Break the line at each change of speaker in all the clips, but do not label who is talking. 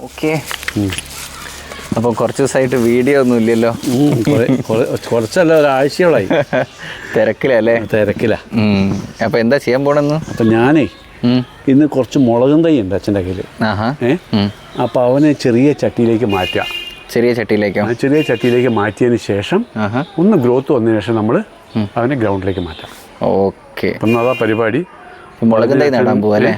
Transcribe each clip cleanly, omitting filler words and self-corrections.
Okay. അപ്പോൾ കുറച്ച് ദിവസമായിട്ട് വീഡിയോ ഒന്നും ഇല്ലല്ലോ.
കുറച്ചല്ല, ഒരാഴ്ചയോളായി.
തിരക്കിലല്ലേ?
തിരക്കില്ല.
അപ്പോൾ എന്താ ചെയ്യാൻ പോണെന്ന്?
അപ്പം ഞാനേ ഇന്ന് കുറച്ച് മുളകും തൈ ഉണ്ട് അച്ഛൻ്റെ കയ്യിൽ. അപ്പോൾ അവനെ ചെറിയ ചട്ടിയിലേക്ക് മാറ്റുക.
ചെറിയ ചട്ടിയിലേക്ക്
മാറ്റിയതിന് ശേഷം ഒന്ന് ഗ്രോത്ത് വന്നതിന് ശേഷം നമ്മൾ അവനെ ഗ്രൗണ്ടിലേക്ക് മാറ്റാം.
ഓക്കെ.
അപ്പം അതാ പരിപാടി.
മുളകും തൈ നടാൻ പോവാ അല്ലേ?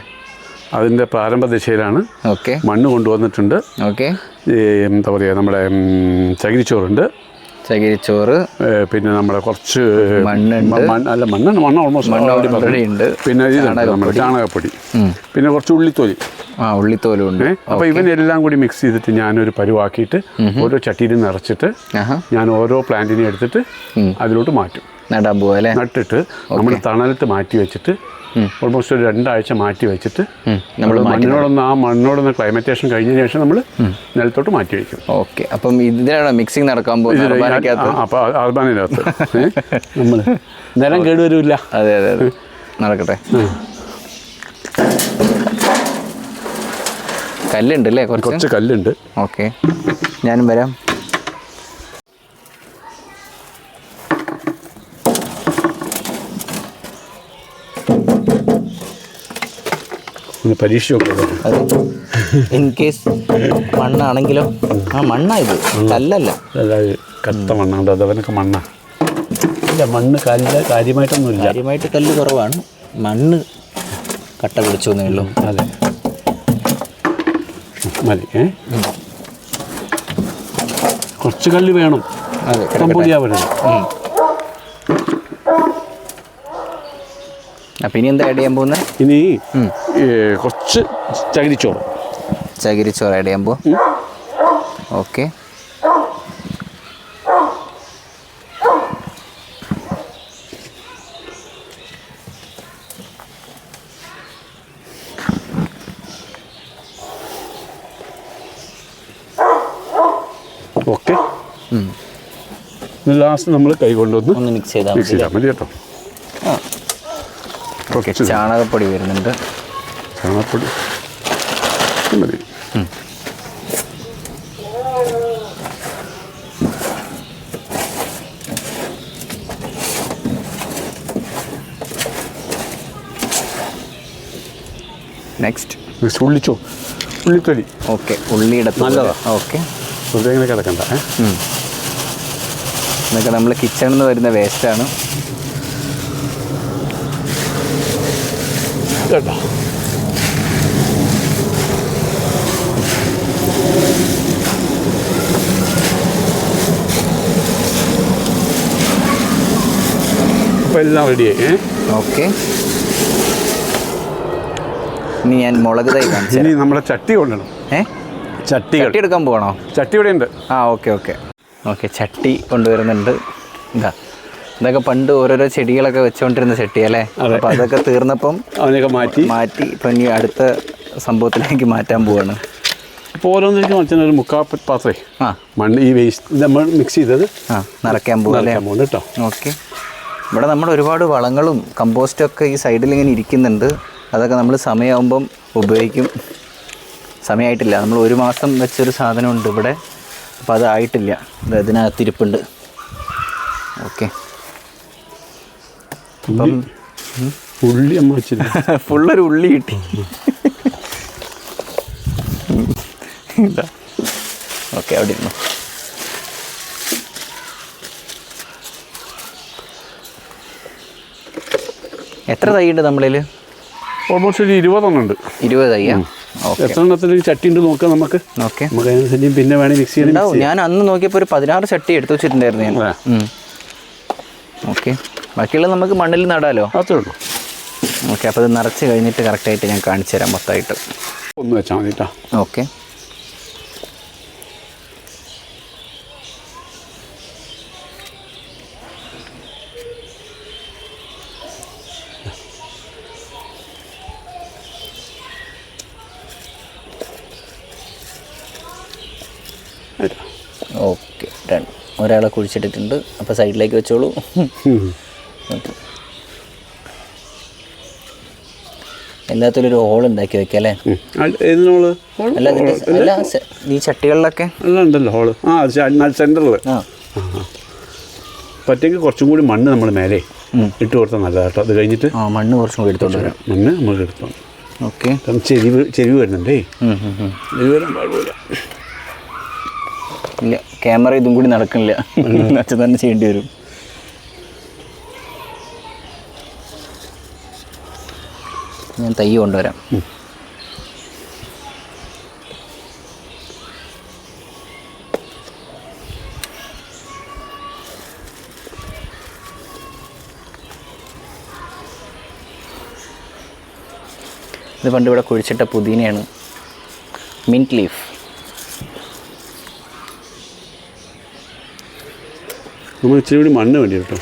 അതിൻ്റെ പ്രാരംഭ ദിശയിലാണ്.
ഓക്കെ.
മണ്ണ് കൊണ്ടുവന്നിട്ടുണ്ട്.
ഓക്കെ.
എന്താ പറയുക, നമ്മുടെ ചകിരിച്ചോറുണ്ട്, പിന്നെ നമ്മുടെ കുറച്ച് മണ്ണ് ഓൾമോസ്റ്റ് ഉണ്ട്. പിന്നെ ഇതുണ്ട് നമ്മുടെ ചാണകപ്പൊടി, പിന്നെ കുറച്ച് ഉള്ളിത്തോലും ഉണ്ട്. അപ്പോൾ ഇവനെല്ലാം കൂടി മിക്സ് ചെയ്തിട്ട് ഞാനൊരു പരുവാക്കിയിട്ട് ഓരോ ചട്ടിയിൽ നിറച്ചിട്ട് ഞാൻ ഓരോ പ്ലാന്റിനെ എടുത്തിട്ട് അതിലോട്ട് മാറ്റും.
നടാൻ പോവാ അല്ലേ?
നട്ടിട്ട് നമ്മൾ തണലത്ത് മാറ്റി വെച്ചിട്ട് ഓൾമോസ്റ്റ് ഒരു 2 ആഴ്ച മാറ്റി വെച്ചിട്ട് നമ്മൾ മണ്ണോടൊന്ന് ക്ലൈമറ്റേഷൻ കഴിഞ്ഞതിന് ശേഷം നമ്മൾ നിലത്തോട്ട് മാറ്റി വയ്ക്കും.
ഓക്കെ. അപ്പം ഇതിനാണ് മിക്സിങ് നടക്കാൻ പോകുന്നത്.
അപ്പോൾ അർബാനകത്ത് നമ്മൾ നിലം കേടുവരില്ല.
അതെ നടക്കട്ടെ. കല്ലുണ്ട് അല്ലേ?
കുറച്ച് കല്ലുണ്ട്.
ഓക്കെ, ഞാനും വരാം.
പരീക്ഷ
ഇൻ കേസ് മണ്ണാണെങ്കിലോ? മണ്ണാ ഇത്, കല്ലല്ല.
കത്ത മണ്ണാണ് അതവനൊക്കെ. ഇല്ല, മണ്ണ് കാര്യമായിട്ട്
കല്ല് കുറവാണ്. മണ്ണ് കട്ട പിടിച്ചു എന്നേ ഉള്ളൂ.
അതെ, മതി. കുറച്ച് കല്ല് വേണം.
അതെ, അപ്പം ഇനി എന്താ ആഡ് ചെയ്യാൻ പോകുന്നത്?
ഇനി കുറച്ച് ചകിരിച്ചോറ്
ആഡ് ചെയ്യാൻ പോവാം. ഓക്കെ.
ഓക്കെ. ലാസ്റ്റ് നമ്മൾ കൈ കൊണ്ടൊന്ന്
മിക്സ് ചെയ്താൽ
മതി കേട്ടോ.
ചാണകപ്പൊടി വരുന്നുണ്ട്.
ചാണകപ്പൊടി മതി.
നെക്സ്റ്റ്
ഉള്ളിത്തൊലി.
ഓക്കെ, ഉള്ളിയുടെ
നല്ലതാ.
ഓക്കെ,
വെറുതെ ഇങ്ങനെ കിടക്കണ്ട.
ഇതൊക്കെ നമ്മൾ കിച്ചണിൽ നിന്ന് വരുന്ന വേസ്റ്റാണ്
കേട്ടോ. അപ്പോൾ എല്ലാം റെഡിയായി.
ഓക്കെ. ഇനി ഞാൻ മുളക് തൈ കാണിച്ചു.
ഇനി നമ്മുടെ ചട്ടി കൊണ്ടുവരണം. ചട്ടി
എടുക്കാൻ പോകണോ?
ചട്ടി ഇവിടെ ഉണ്ട്.
ഓക്കെ. ചട്ടി കൊണ്ടുവരുന്നുണ്ട്. ഇതൊക്കെ പണ്ട് ഓരോരോ ചെടികളൊക്കെ വെച്ചുകൊണ്ടിരുന്ന ചട്ടി അല്ലേ? അപ്പോൾ അതൊക്കെ തീർന്നപ്പം
അവനൊക്കെ മാറ്റി
ഇപ്പം ഇനി അടുത്ത സംഭവത്തിലേക്ക് മാറ്റാൻ പോവാണ്.
അപ്പോൾ ഓരോന്നിലേക്കും അച്ഛനൊരു പാത്രേ മണ്ണ് ഈ വേസ്റ്റ് നമ്മൾ മിക്സ് ചെയ്തത്
നിറയ്ക്കാൻ പോകും
കേട്ടോ.
ഓക്കെ. ഇവിടെ നമ്മുടെ ഒരുപാട് വളങ്ങളും കമ്പോസ്റ്റും ഒക്കെ ഈ സൈഡിൽ ഇങ്ങനെ ഇരിക്കുന്നുണ്ട്. അതൊക്കെ നമ്മൾ സമയമാകുമ്പം ഉപയോഗിക്കും. സമയമായിട്ടില്ല. നമ്മൾ 1 മാസം വെച്ചൊരു സാധനമുണ്ട് ഇവിടെ. അപ്പോൾ അതായിട്ടില്ല. ഇതിനകത്തിരിപ്പുണ്ട്. ഓക്കെ. അപ്പം
ഉള്ളി അമ്മ വെച്ചില്ല.
ഫുള്ളൊരു ഉള്ളി കിട്ടി. ഓക്കെ, അവിടെ ഇരുന്നു. എത്ര തൈ ഉണ്ട് നമ്മളിൽ?
ഓൾമോസ്റ്റ് ഒരു 20 ഉണ്ട്.
20 തൈയാ?
എത്ര എണ്ണത്തിൽ ചട്ടി ഉണ്ട് നോക്കാം നമുക്ക്.
ഓക്കെ,
നമുക്ക് അതിനനുസരിച്ച് പിന്നെ വേണേൽ മിക്സ് ചെയ്യാം.
ഞാൻ അന്ന് നോക്കിയപ്പോൾ ഒരു 16 ചട്ടി എടുത്തു വെച്ചിട്ടുണ്ടായിരുന്നു ഞാൻ. ഓക്കെ, ബാക്കിയുള്ള നമുക്ക് മണ്ണിൽ നടാലോ.
അത്രേ ഉള്ളൂ.
ഓക്കെ, അപ്പോൾ അത് നിറച്ച് കഴിഞ്ഞിട്ട് കറക്റ്റായിട്ട് ഞാൻ കാണിച്ചു തരാം മൊത്തമായിട്ട്.
ഒന്ന് വെച്ചാൽ മതി കേട്ടോ.
ഓക്കെ. Okay, done. ഒരാളെ കുഴിച്ചിട്ടിട്ടുണ്ട്. അപ്പോൾ സൈഡിലേക്ക് വെച്ചോളൂ. എല്ലാത്തിലും ഒരു ഹോൾ ഉണ്ടാക്കി വെക്കാം അല്ലേ?
ഏതിനോള്
അല്ല ഈ ചട്ടികളിലൊക്കെ
എല്ലാം ഉണ്ടല്ലോ ഹോള്. സെൻറ്ററിൽ പറ്റെങ്കിൽ കുറച്ചും കൂടി മണ്ണ് നമ്മൾ മേലെ ഇട്ട് കൊടുത്താൽ നല്ലതാണ് കേട്ടോ. അത് കഴിഞ്ഞിട്ട്
മണ്ണ് കുറച്ചും കൂടി എടുത്തോണ്ട് വരാം.
മണ്ണ് നമുക്ക് എടുത്തോണ്ട്.
ഓക്കെ.
ചെരിവ് വരുന്നുണ്ടേ. ചെരിവ് വരാൻ പാടില്ല.
ഇല്ല, ക്യാമറ ഇതും കൂടി നടക്കണില്ല, അച്ഛൻ തന്നെ ചെയ്യേണ്ടി വരും. ഞാൻ തൈ കൊണ്ടുവരാം. ഇത് പണ്ട് ഇവിടെ കുഴിച്ചിട്ട പുതിനയാണ്, മിൻറ്റ് ലീഫ്.
നമ്മൾ ഇച്ചിരി കൂടി മണ്ണ് വേണ്ടി കേട്ടോ.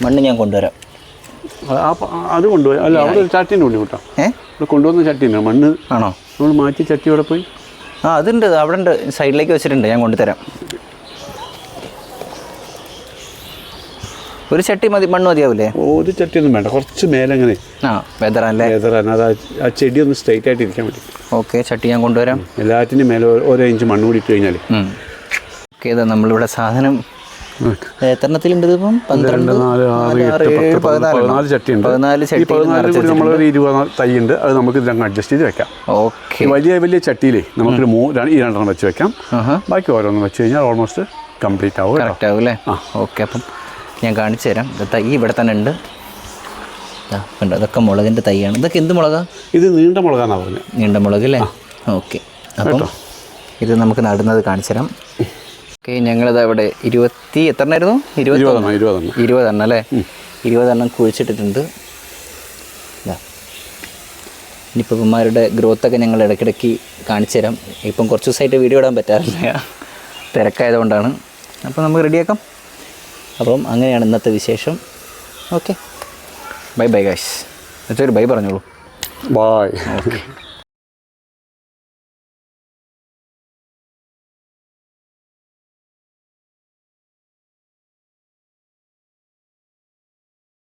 മണ്ണ് ഞാൻ കൊണ്ടുവരാം.
അത് കൊണ്ടുപോയി അല്ല, അവിടെ ഒരു ചട്ടീൻ്റെ ഉള്ളി കേട്ടോ. ഇവിടെ കൊണ്ടുവന്ന ചട്ടീൻ്റെ മണ്ണ്
ആണോ?
നമ്മൾ മാറ്റി ചട്ടി അവിടെ പോയി.
അതുണ്ട്, അവിടെ ഉണ്ട്, സൈഡിലേക്ക് വെച്ചിട്ടുണ്ട്, ഞാൻ കൊണ്ടുതരാം. ഒരു ചട്ടി മതി, മണ്ണ് മതിയാവില്ലേ?
ഒരു ചട്ടിയൊന്നും വേണ്ട, കുറച്ച് മേലെങ്ങനെ
വെതറല്ലേ?
അത് ആ ചെടി ഒന്ന് സ്ട്രൈറ്റ് ആയിട്ട് ഇരിക്കാൻ പറ്റും.
ഓക്കെ, ചട്ടി ഞാൻ കൊണ്ടുവരാം.
എല്ലാറ്റിനും മേലെ ഓരോ ഇഞ്ച് മണ്ണ് കൂടി ഇട്ട് കഴിഞ്ഞാൽ
ഓക്കെ. ഇതാ നമ്മളിവിടെ സാധനം എത്രത്തിലുണ്ട്? ഇപ്പം 12,
14 ചട്ടി ഉണ്ട്. 14 കൂടി നമ്മളൊരു 20 തൈ ഉണ്ട്. അത് നമുക്ക് ഇതിലങ്ങ് അഡ്ജസ്റ്റ് ചെയ്ത് വെക്കാം.
ഓക്കെ.
വലിയ ചട്ടിയിലേ നമുക്കൊരു 2 വെച്ച് വെക്കാം. ബാക്കി ഓരോന്നും വെച്ച് കഴിഞ്ഞാൽ ഓൾമോസ്റ്റ് കംപ്ലീറ്റ് ആവും.
കറക്റ്റ് ആവും അല്ലേ? ഓക്കെ. അപ്പം ഞാൻ കാണിച്ചു തരാം. തൈ ഇവിടെ തന്നെ ഉണ്ട്. ഉണ്ട്, അതൊക്കെ മുളകിൻ്റെ തൈയാണ്. ഇതൊക്കെ എന്ത് മുളകാണ്?
ഇത് നീണ്ട മുളകാന്നാണ് പറഞ്ഞത്.
നീണ്ട മുളക് അല്ലേ? ഓക്കെ. അപ്പം ഇത് നമുക്ക് നടുന്നത് കാണിച്ചു തരാം. ഓക്കെ, ഞങ്ങളിത് അവിടെ 20 എത്രണ്ണായിരുന്നു? 20 എണ്ണം അല്ലേ? 20 എണ്ണം കുഴിച്ചിട്ടിട്ടുണ്ട്. ഇനിയിപ്പോൾ ഇവന്മാരുടെ ഗ്രോത്തൊക്കെ ഞങ്ങൾ ഇടയ്ക്കിടയ്ക്ക് കാണിച്ചു തരാം. ഇപ്പം കുറച്ച് ദിവസമായിട്ട് വീഡിയോ ഇടാൻ പറ്റാറില്ല, തിരക്കായതുകൊണ്ടാണ്. അപ്പോൾ നമുക്ക് റെഡിയാക്കാം. അപ്പം അങ്ങനെയാണ് ഇന്നത്തെ വിശേഷം. Okay, bye bye guys. അച്ഛൻ ഒരു ബൈ പറഞ്ഞോളൂ.
ബൈ.
ഓക്കെ.